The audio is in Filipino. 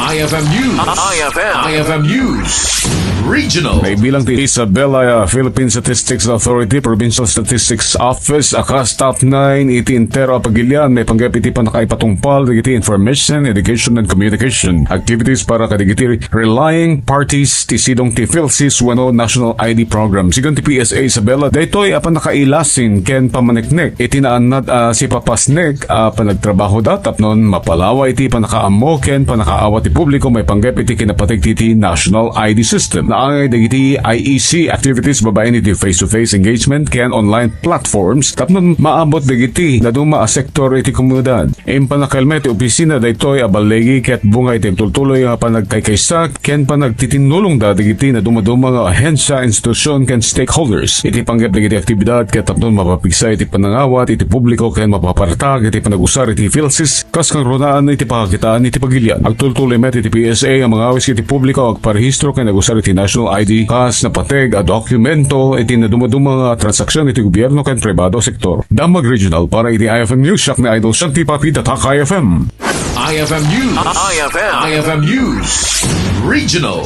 IFM News. IFM News. Regional. May bilang ti Isabela, Philippine Statistics Authority, Provincial Statistics Office, akas top 9, iti Intero, Pagilian, may panggap iti panakaipatungpal, digiti information, education, and communication. Activities para kadigiti relying parties, ti sidong ti Philsys, wano National ID Program. Sigan ti PSA Isabela, daytoy apan nakailasin, ken pamaniknek, iti naanad si papasnek, panagtrabaho datap non mapalawa iti panakaamo, ken panakaawa ti publiko, may panggap iti kinapatig ti National ID System. Naangay dagiti IEC activities babaen iti face-to-face engagement ken online platforms tapnon maabot dagiti na duma a sektor iti komunidad. Impanakalmet iti opisina daytoy abalegi ket bungay iti tultuloy nga panagkaykaysa ken panagtitinulong da dagiti na dumaduma nga ahensya, institusyon ken stakeholders. Iti panggap dagiti aktibidad ket tapnon mapapigsa iti panangawat iti publiko ken mapapartag iti panagusar iti Philsys kas kang runaan iti pakakitaan iti Pagilian. Agtultuloy met iti PSA ang mga awis iti publiko ag parehistro ken nagusar iti National ID kas na pateg a dokumento iti na dumaduma nga transaksyon iti gobyerno ken pribado sektor. Damag Regional para iti IFM News siak na Idol Shanti Papi Tatak IFM. IFM News. IFM News. Regional.